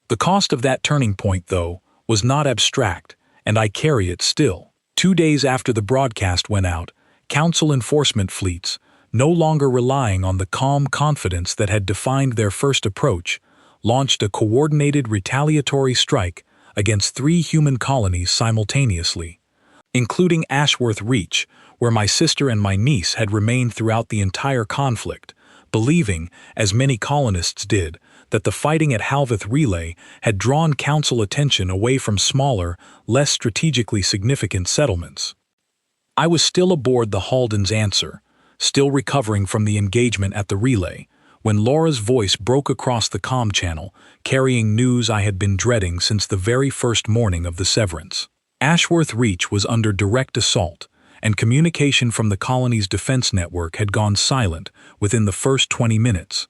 The cost of that turning point, though, was not abstract, and I carry it still. 2 days after the broadcast went out, Council enforcement fleets, no longer relying on the calm confidence that had defined their first approach, launched a coordinated retaliatory strike against 3 human colonies simultaneously, including Ashworth Reach, where my sister and my niece had remained throughout the entire conflict, believing, as many colonists did, that the fighting at Halveth Relay had drawn Council attention away from smaller, less strategically significant settlements. I was still aboard the Halden's Answer, still recovering from the engagement at the relay, when Laura's voice broke across the comm channel, carrying news I had been dreading since the very first morning of the severance. Ashworth Reach was under direct assault, and communication from the colony's defense network had gone silent within the first 20 minutes.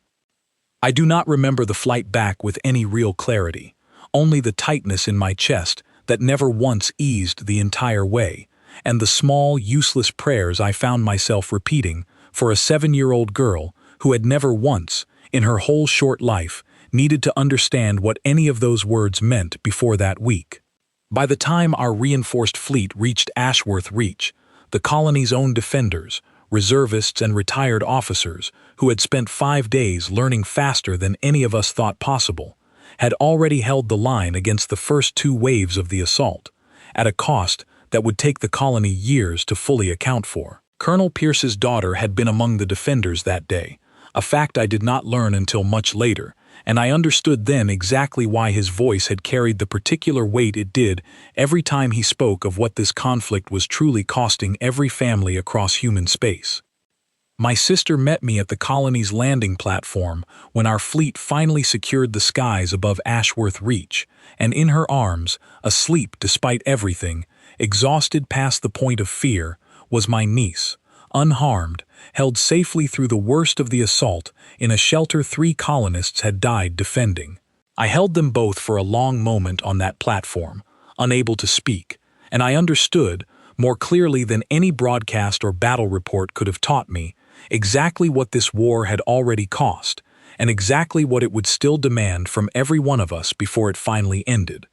I do not remember the flight back with any real clarity, only the tightness in my chest that never once eased the entire way, and the small, useless prayers I found myself repeating for a 7-year-old girl who had never once, in her whole short life, needed to understand what any of those words meant before that week. By the time our reinforced fleet reached Ashworth Reach, the colony's own defenders, reservists and retired officers, who had spent 5 days learning faster than any of us thought possible, had already held the line against the first 2 waves of the assault, at a cost that would take the colony years to fully account for. Colonel Pierce's daughter had been among the defenders that day, a fact I did not learn until much later, and I understood then exactly why his voice had carried the particular weight it did every time he spoke of what this conflict was truly costing every family across human space. My sister met me at the colony's landing platform when our fleet finally secured the skies above Ashworth Reach, and in her arms, asleep despite everything, exhausted past the point of fear, was my niece, unharmed, held safely through the worst of the assault in a shelter 3 colonists had died defending. I held them both for a long moment on that platform, unable to speak, and I understood, more clearly than any broadcast or battle report could have taught me, exactly what this war had already cost, and exactly what it would still demand from every one of us before it finally ended.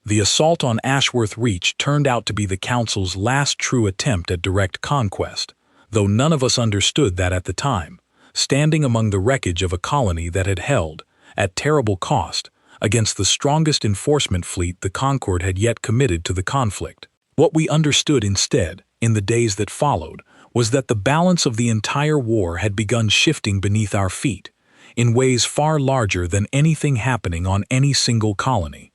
The assault on Ashworth Reach turned out to be the Council's last true attempt at direct conquest, though none of us understood that at the time, standing among the wreckage of a colony that had held, at terrible cost, against the strongest enforcement fleet the Concord had yet committed to the conflict. What we understood instead, in the days that followed, was that the balance of the entire war had begun shifting beneath our feet, in ways far larger than anything happening on any single colony.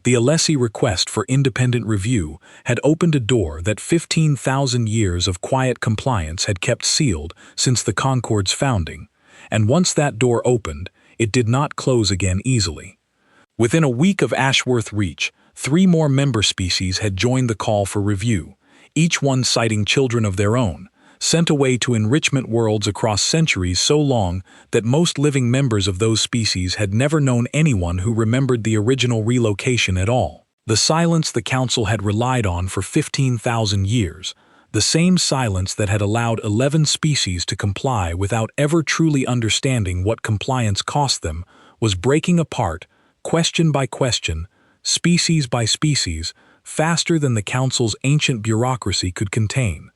The Alessi request for independent review had opened a door that 15,000 years of quiet compliance had kept sealed since the Concord's founding, and once that door opened, it did not close again easily. Within a week of Ashworth Reach, 3 more member species had joined the call for review, each one citing children of their own, sent away to enrichment worlds across centuries so long that most living members of those species had never known anyone who remembered the original relocation at all. The silence the Council had relied on for 15,000 years, the same silence that had allowed 11 species to comply without ever truly understanding what compliance cost them, was breaking apart, question by question, species by species, faster than the Council's ancient bureaucracy could contain.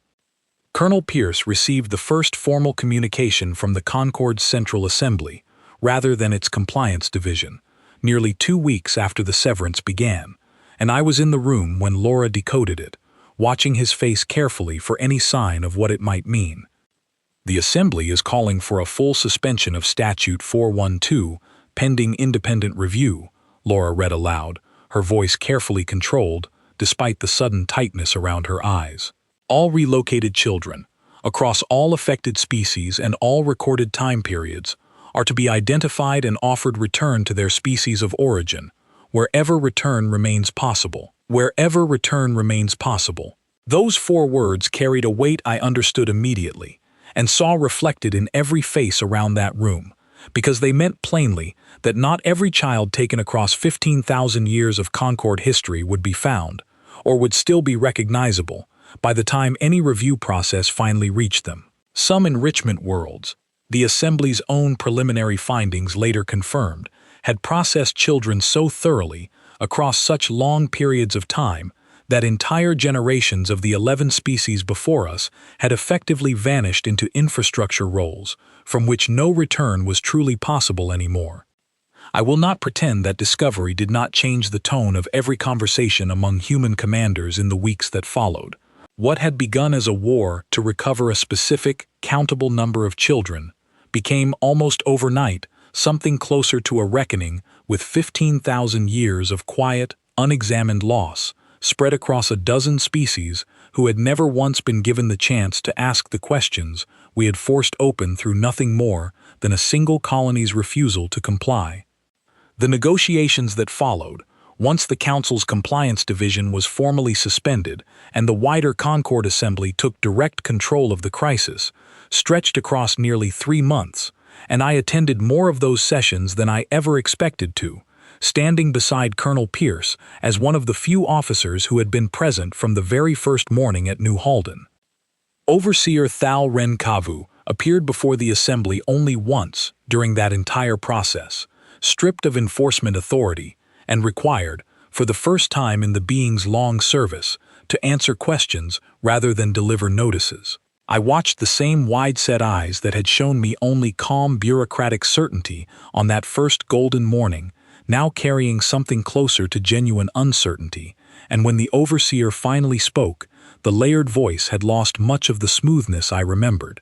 Colonel Pierce received the first formal communication from the Concord's Central Assembly, rather than its Compliance Division, nearly 2 weeks after the severance began, and I was in the room when Laura decoded it, watching his face carefully for any sign of what it might mean. The Assembly is calling for a full suspension of Statute 412, pending independent review, Laura read aloud, her voice carefully controlled, despite the sudden tightness around her eyes. All relocated children, across all affected species and all recorded time periods, are to be identified and offered return to their species of origin, wherever return remains possible. Wherever return remains possible. Those 4 words carried a weight I understood immediately, and saw reflected in every face around that room, because they meant plainly that not every child taken across 15,000 years of Concord history would be found, or would still be recognizable, by the time any review process finally reached them. Some enrichment worlds, the Assembly's own preliminary findings later confirmed, had processed children so thoroughly, across such long periods of time, that entire generations of the 11 species before us had effectively vanished into infrastructure roles, from which no return was truly possible anymore. I will not pretend that discovery did not change the tone of every conversation among human commanders in the weeks that followed. What had begun as a war to recover a specific, countable number of children became almost overnight something closer to a reckoning with 15,000 years of quiet, unexamined loss spread across a dozen species who had never once been given the chance to ask the questions we had forced open through nothing more than a single colony's refusal to comply. The negotiations that followed, once the Council's Compliance Division was formally suspended and the wider Concord Assembly took direct control of the crisis, stretched across nearly 3 months, and I attended more of those sessions than I ever expected to, standing beside Colonel Pierce as one of the few officers who had been present from the very first morning at New Halden. Overseer Thal Ren Kavu appeared before the Assembly only once during that entire process, stripped of enforcement authority, and required, for the first time in the being's long service, to answer questions rather than deliver notices. I watched the same wide-set eyes that had shown me only calm bureaucratic certainty on that first golden morning, now carrying something closer to genuine uncertainty, and when the overseer finally spoke, the layered voice had lost much of the smoothness I remembered.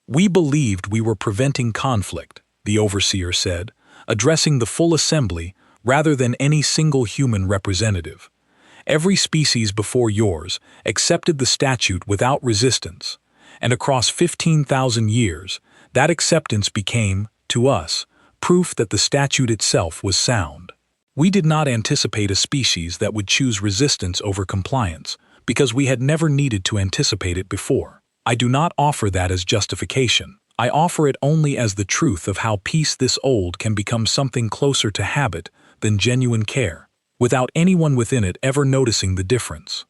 "We believed we were preventing conflict," the overseer said, addressing the full assembly rather than any single human representative. "Every species before yours accepted the statute without resistance, and across 15,000 years, that acceptance became, to us, proof that the statute itself was sound. We did not anticipate a species that would choose resistance over compliance, because we had never needed to anticipate it before. I do not offer that as justification. I offer it only as the truth of how peace this old can become something closer to habit than genuine care, without anyone within it ever noticing the difference."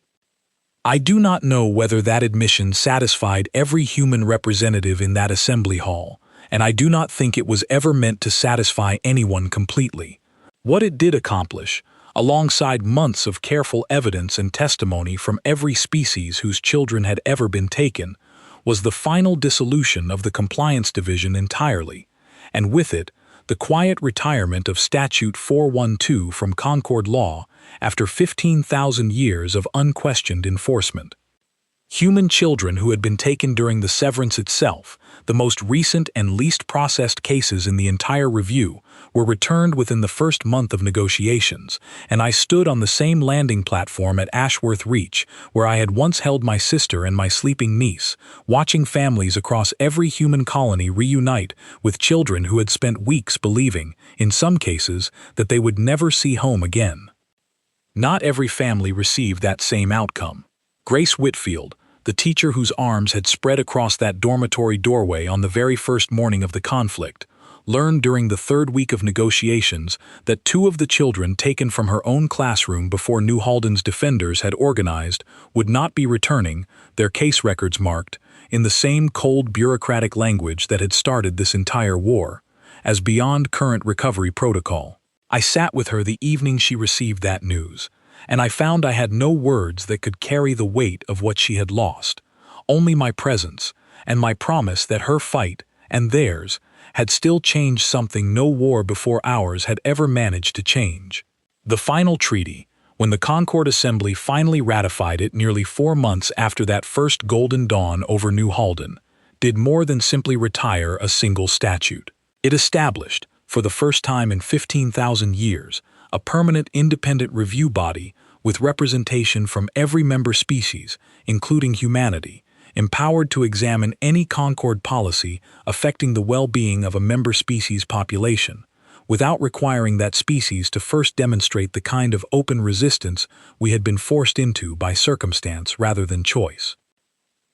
I do not know whether that admission satisfied every human representative in that assembly hall, and I do not think it was ever meant to satisfy anyone completely. What it did accomplish, alongside months of careful evidence and testimony from every species whose children had ever been taken, was the final dissolution of the Compliance Division entirely, and with it, the quiet retirement of Statute 412 from Concord Law after 15,000 years of unquestioned enforcement. Human children who had been taken during the severance itself, the most recent and least processed cases in the entire review, were returned within the first month of negotiations, and I stood on the same landing platform at Ashworth Reach, where I had once held my sister and my sleeping niece, watching families across every human colony reunite with children who had spent weeks believing, in some cases, that they would never see home again. Not every family received that same outcome. Grace Whitfield, the teacher whose arms had spread across that dormitory doorway on the very first morning of the conflict, learned during the third week of negotiations that 2 of the children taken from her own classroom before New Halden's defenders had organized would not be returning, their case records marked, in the same cold bureaucratic language that had started this entire war, as beyond current recovery protocol. I sat with her the evening she received that news, and I found I had no words that could carry the weight of what she had lost, only my presence, and my promise that her fight, and theirs, had still changed something no war before ours had ever managed to change. The final treaty, when the Concord Assembly finally ratified it nearly 4 months after that first golden dawn over New Halden, did more than simply retire a single statute. It established, for the first time in 15,000 years, a permanent independent review body with representation from every member species, including humanity, empowered to examine any Concord policy affecting the well-being of a member species population, without requiring that species to first demonstrate the kind of open resistance we had been forced into by circumstance rather than choice.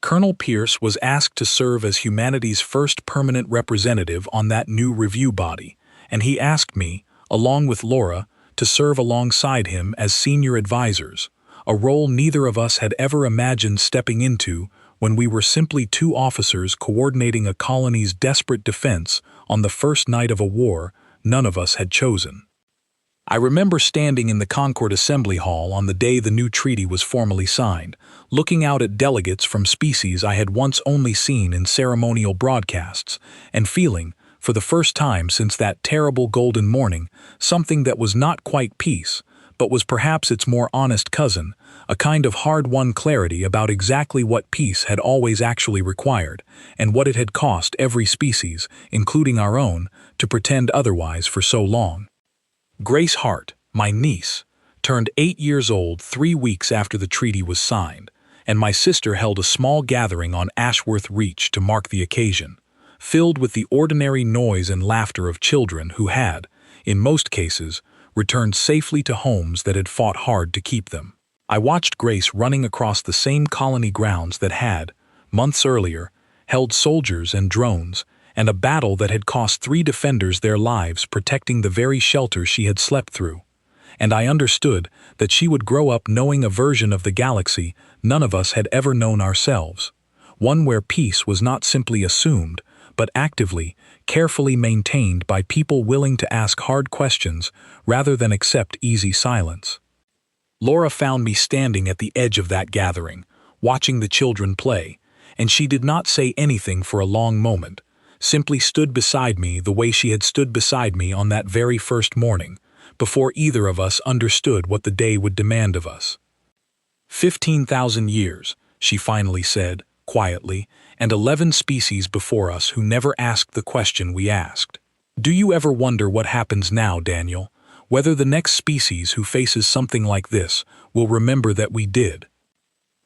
Colonel Pierce was asked to serve as humanity's first permanent representative on that new review body, and he asked me, along with Laura, to serve alongside him as senior advisors, a role neither of us had ever imagined stepping into when we were simply 2 officers coordinating a colony's desperate defense on the first night of a war none of us had chosen. I remember standing in the Concord Assembly Hall on the day the new treaty was formally signed, looking out at delegates from species I had once only seen in ceremonial broadcasts, and feeling, for the first time since that terrible golden morning, something that was not quite peace, but was perhaps its more honest cousin, a kind of hard-won clarity about exactly what peace had always actually required, and what it had cost every species, including our own, to pretend otherwise for so long. Grace Hart, my niece, turned 8 years old 3 weeks after the treaty was signed, and my sister held a small gathering on Ashworth Reach to mark the occasion, filled with the ordinary noise and laughter of children who had, in most cases, returned safely to homes that had fought hard to keep them. I watched Grace running across the same colony grounds that had, months earlier, held soldiers and drones, and a battle that had cost 3 defenders their lives protecting the very shelter she had slept through. And I understood that she would grow up knowing a version of the galaxy none of us had ever known ourselves, one where peace was not simply assumed, but actively, carefully maintained by people willing to ask hard questions rather than accept easy silence. Laura found me standing at the edge of that gathering, watching the children play, and she did not say anything for a long moment, simply stood beside me the way she had stood beside me on that very first morning, before either of us understood what the day would demand of us. 15,000 years, she finally said, quietly, and 11 species before us who never asked the question we asked. Do you ever wonder what happens now, Daniel? Whether the next species who faces something like this will remember that we did?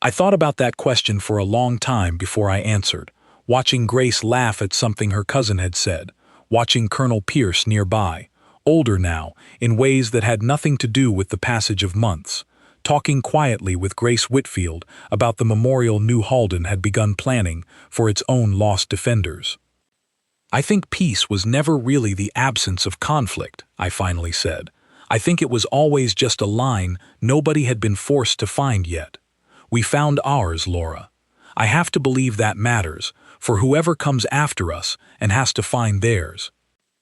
I thought about that question for a long time before I answered, watching Grace laugh at something her cousin had said, watching Colonel Pierce nearby, older now, in ways that had nothing to do with the passage of months, talking quietly with Grace Whitfield about the memorial New Halden had begun planning for its own lost defenders. I think peace was never really the absence of conflict, I finally said. I think it was always just a line nobody had been forced to find yet. We found ours, Laura. I have to believe that matters, for whoever comes after us and has to find theirs.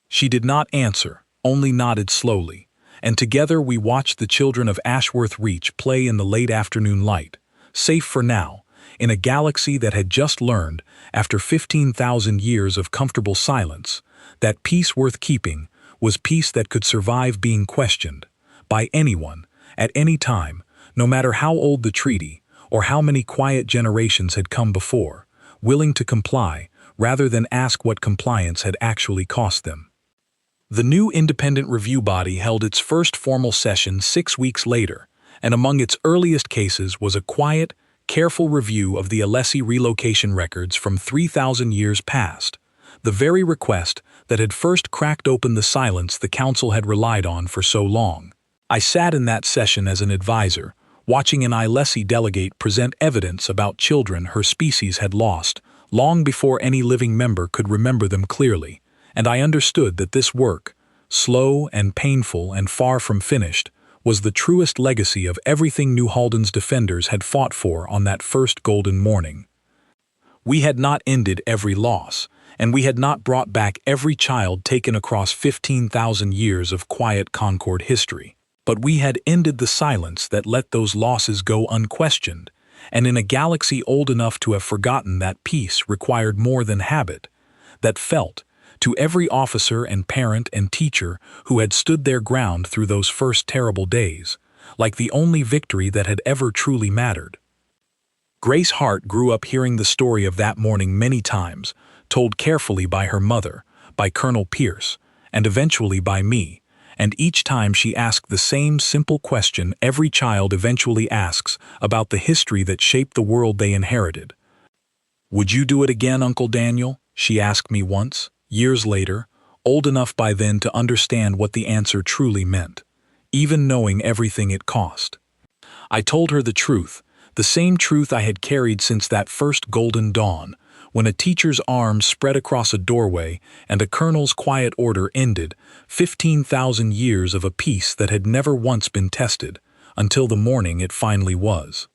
She did not answer, only nodded slowly, and together we watched the children of Ashworth Reach play in the late afternoon light, safe for now, in a galaxy that had just learned, after 15,000 years of comfortable silence, that peace worth keeping was peace that could survive being questioned, by anyone, at any time, no matter how old the treaty, or how many quiet generations had come before, willing to comply rather than ask what compliance had actually cost them. The new independent review body held its first formal session 6 weeks later, and among its earliest cases was a quiet, careful review of the Alessi relocation records from 3,000 years past, the very request that had first cracked open the silence the Council had relied on for so long. I sat in that session as an advisor, watching an Alessi delegate present evidence about children her species had lost long before any living member could remember them clearly, and I understood that this work, slow and painful and far from finished, was the truest legacy of everything New Halden's defenders had fought for on that first golden morning. We had not ended every loss, and we had not brought back every child taken across 15,000 years of quiet Concord history. But we had ended the silence that let those losses go unquestioned, and in a galaxy old enough to have forgotten that peace required more than habit, that felt, to every officer and parent and teacher who had stood their ground through those first terrible days, like the only victory that had ever truly mattered. Grace Hart grew up hearing the story of that morning many times, told carefully by her mother, by Colonel Pierce, and eventually by me, and each time she asked the same simple question every child eventually asks about the history that shaped the world they inherited. "Would you do it again, Uncle Daniel?" she asked me once, years later, old enough by then to understand what the answer truly meant, even knowing everything it cost. I told her the truth, the same truth I had carried since that first golden dawn, when a teacher's arm spread across a doorway and a colonel's quiet order ended 15,000 years of a peace that had never once been tested, until the morning it finally was.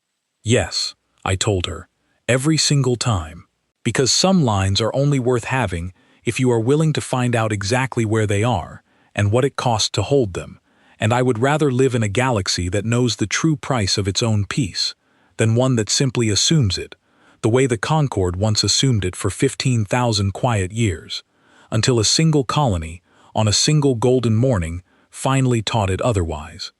Yes, I told her, every single time. Because some lines are only worth having if you are willing to find out exactly where they are, and what it costs to hold them, and I would rather live in a galaxy that knows the true price of its own peace, than one that simply assumes it, the way the Concord once assumed it for 15,000 quiet years, until a single colony, on a single golden morning, finally taught it otherwise.